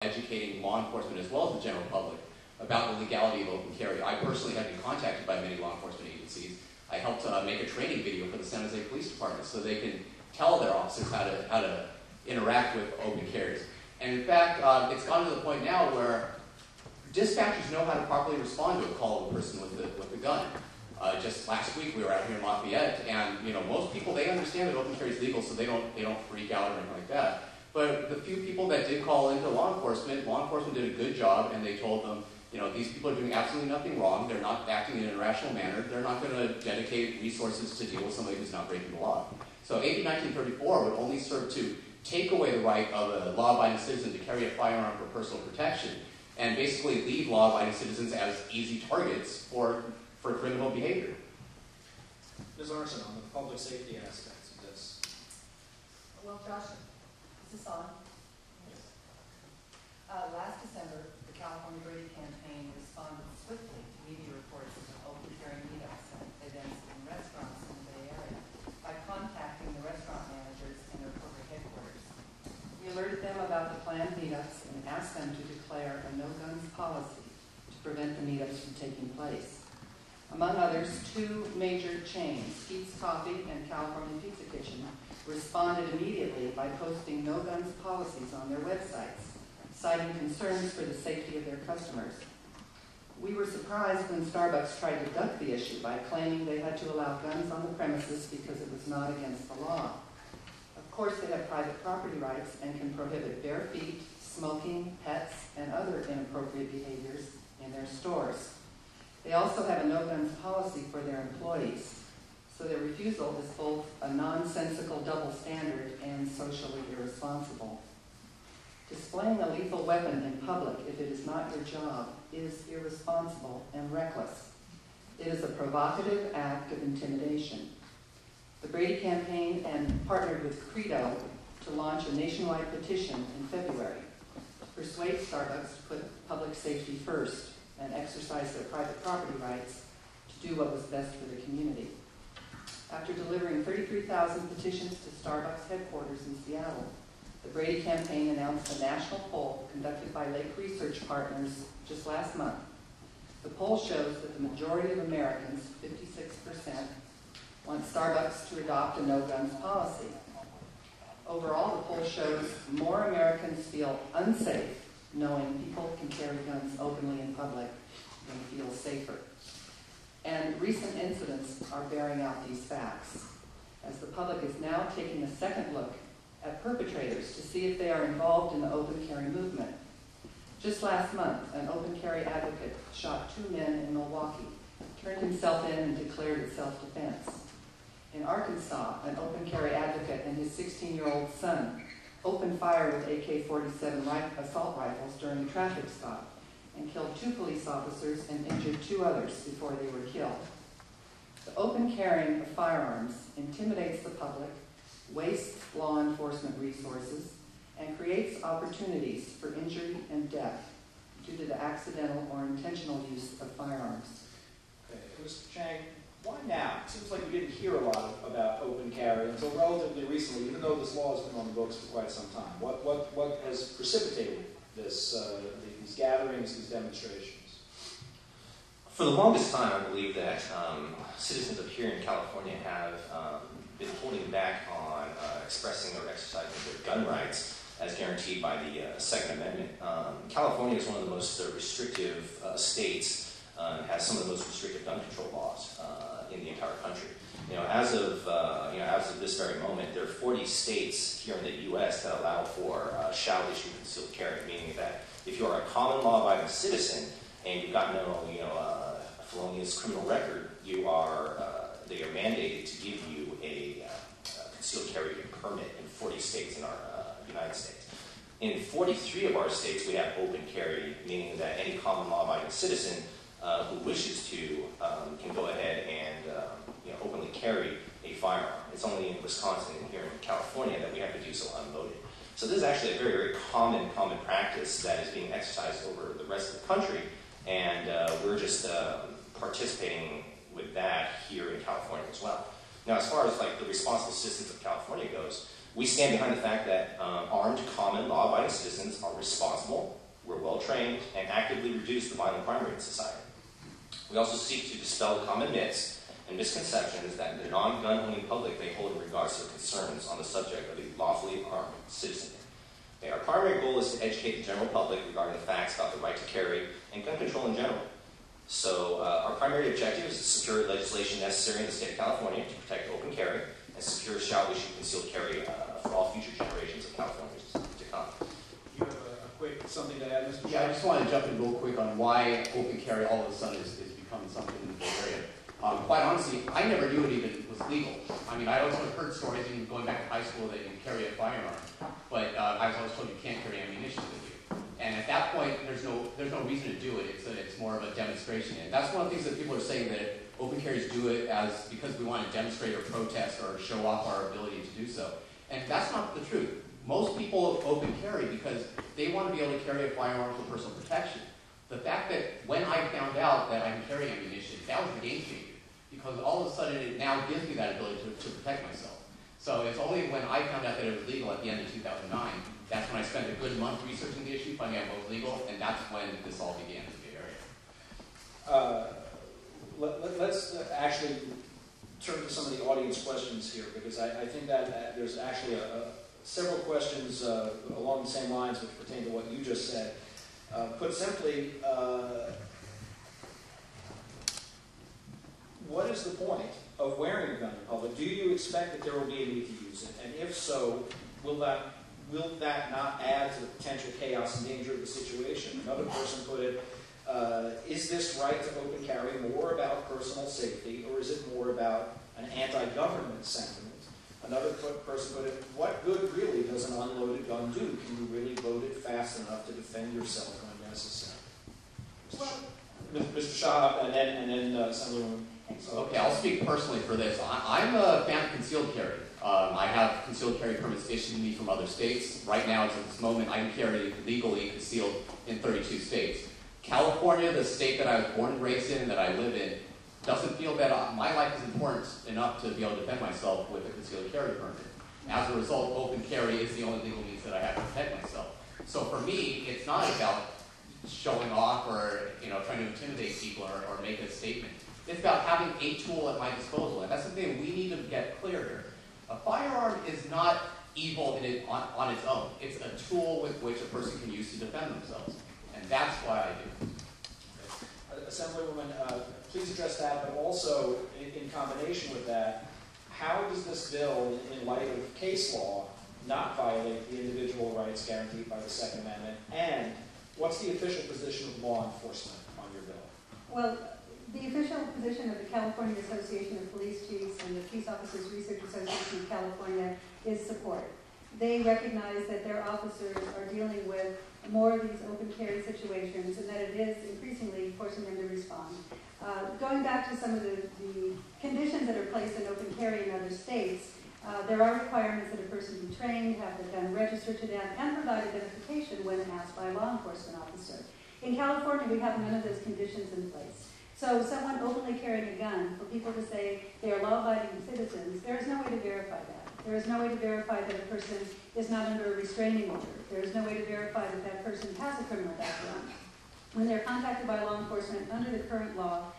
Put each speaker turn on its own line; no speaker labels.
educating law enforcement as well as the general public about the legality of open carry. I personally have been contacted by many law enforcement agencies. I helped make a training video for the San Jose Police Department so they can tell their officers how to interact with open carries. And in fact, it's gotten to the point now where dispatchers know how to properly respond to a call of a person with a gun. Just last week we were out here in Lafayette, and most people, they understand that open carry is legal, so they don't freak out or anything like that. But the few people that did call into law enforcement did a good job, and they told them, these people are doing absolutely nothing wrong. They're not acting in an irrational manner. They're not going to dedicate resources to deal with somebody who's not breaking the law. So AB 1934 would only serve to take away the right of a law-abiding citizen to carry a firearm for personal protection, and basically leave law-abiding citizens as easy targets for criminal behavior.
Ms. Arson, on the public safety aspects of this.
Well, Josh, is this on?
Yes.
Last December, the California Brady campaign responded swiftly to media reports of open carry meetups and events in restaurants in the Bay Area by contacting the restaurant managers in their corporate headquarters. We alerted them about the planned meetups and asked them to declare a no-guns policy to prevent the meetups from taking place. Among others, two major chains, Pete's Coffee and California Pizza Kitchen, responded immediately by posting no-guns policies on their websites, citing concerns for the safety of their customers. We were surprised when Starbucks tried to duck the issue by claiming they had to allow guns on the premises because it was not against the law. Of course, they have private property rights and can prohibit bare feet, smoking, pets, and other inappropriate behaviors in their stores. They also have a no-guns policy for their employees, so their refusal is both a nonsensical double standard and socially irresponsible. Displaying a lethal weapon in public, if it is not your job, is irresponsible and reckless. It is a provocative act of intimidation. The Brady campaign partnered with Credo to launch a nationwide petition in February to persuade Starbucks to put public safety first and exercise their private property rights to do what was best for the community. After delivering 33,000 petitions to Starbucks headquarters in Seattle, the Brady campaign announced a national poll conducted by Lake Research Partners just last month. The poll shows that the majority of Americans, 56%, want Starbucks to adopt a no-guns policy. Overall, the poll shows more Americans feel unsafe knowing people can carry guns openly in public and feel safer. And recent incidents are bearing out these facts, as the public is now taking a second look at perpetrators to see if they are involved in the open carry movement. Just last month, an open carry advocate shot two men in Milwaukee, turned himself in and declared it self-defense. In Arkansas, an open carry advocate and his 16-year-old son opened fire with AK-47 assault rifles during a traffic stop and killed two police officers and injured two others before they were killed. The open carrying of firearms intimidates the public, wastes law enforcement resources, and creates opportunities for injury and death due to the accidental or intentional use of firearms.
Okay, Mr. Chang, why now? It seems like we didn't hear a lot about open carry until relatively recently, even though this law has been on the books for quite some time. What has precipitated this, these gatherings, these demonstrations?
For the longest time, I believe that citizens of here in California have been holding back on expressing or exercising their gun rights as guaranteed by the Second Amendment. California is one of the most restrictive states, has some of the most restrictive gun control laws in the entire country. As of this very moment, there are 40 states here in the U.S. that allow for shall issue concealed carry, meaning that if you are a common law-abiding citizen and you've got no felonious criminal record, they are mandated to give you a concealed carry permit in 40 states in our United States. In 43 of our states, we have open carry, meaning that any common law-abiding citizen who wishes to can go ahead and openly carry a firearm. It's only in Wisconsin and here in California that we have to do so unloaded. So this is actually a very, very common practice that is being exercised over the rest of the country, and we're just participating with that here in California as well. Now, as far as like the responsible citizens of California goes, We stand behind the fact that armed, common, law-abiding citizens are responsible, we're well-trained, and actively reduce the violent crime rate in society. We also seek to dispel the common myths and misconceptions that the non-gun owning public may hold in regards to their concerns on the subject of a lawfully armed citizen. Okay, our primary goal is to educate the general public regarding the facts about the right to carry and gun control in general. So our primary objective is to secure legislation necessary in the state of California to protect open carry and secure shall-issue concealed carry for all future generations of Californians to come.
You have a quick something to add, Mr.
Yeah, I just want to jump in real quick on why open carry all of a sudden is becoming something in the Bay Area. Quite honestly, I never knew it even was legal. I mean, I always heard stories, even going back to high school, that you can carry a firearm, but I was always told you can't carry ammunition with you. And at that point, there's no reason to do it. It's more of a demonstration. And that's one of the things that people are saying, that open carriers do it because we want to demonstrate or protest or show off our ability to do so. And that's not the truth. Most people open carry because they want to be able to carry a firearm for personal protection. The fact that when I found out that I can carry ammunition, that was the game changer. Because all of a sudden it now gives me that ability to protect myself. So it's only when I found out that it was legal at the end of 2009, that's when I spent a good month researching the issue, finding out what was legal, and that's when this all began in the Bay Area.
Let's actually turn to some of the audience questions here, because I think that there's actually several questions along the same lines which pertain to what you just said. Put simply, what is the point of wearing a gun in public? Do you expect that there will be a need to use it? And if so, will that not add to the potential chaos and danger of the situation? Another person put it, is this right to open carry more about personal safety, or is it more about an anti-government sentiment? Another person put it, what good really does an unloaded gun do? Can you really load it fast enough to defend yourself when necessary? Mr. Shahab, and then Assemblywoman.
Okay, I'll speak personally for this. I'm a fan of concealed carry. I have concealed carry permits issued to me from other states. Right now, at this moment, I can carry legally concealed in 32 states. California, the state that I was born and raised in, that I live in, doesn't feel that my life is important enough to be able to defend myself with a concealed carry permit. As a result, open carry is the only legal means that I have to protect myself. So for me, it's not about showing off or trying to intimidate people or make a statement. It's about having a tool at my disposal, and that's the thing we need to get clear here. A firearm is not evil on its own. It's a tool with which a person can use to defend themselves, and that's why I do.
Assemblywoman, please address that, but also in combination with that, how does this bill, in light of case law, not violate the individual rights guaranteed by the Second Amendment? And what's the official position of law enforcement on your bill?
Well, the official position of the California Association of Police Chiefs and the Peace Officers Research Association of California is support. They recognize that their officers are dealing with more of these open carry situations and that it is increasingly forcing them to respond. Going back to some of the conditions that are placed in open carry in other states, there are requirements that a person be trained, have the gun registered to them, and provide identification when asked by a law enforcement officer. In California, we have none of those conditions in place. So someone openly carrying a gun, for people to say they are law-abiding citizens, there is no way to verify that. There is no way to verify that a person is not under a restraining order. There is no way to verify that that person has a criminal background. When they're contacted by law enforcement under the current law,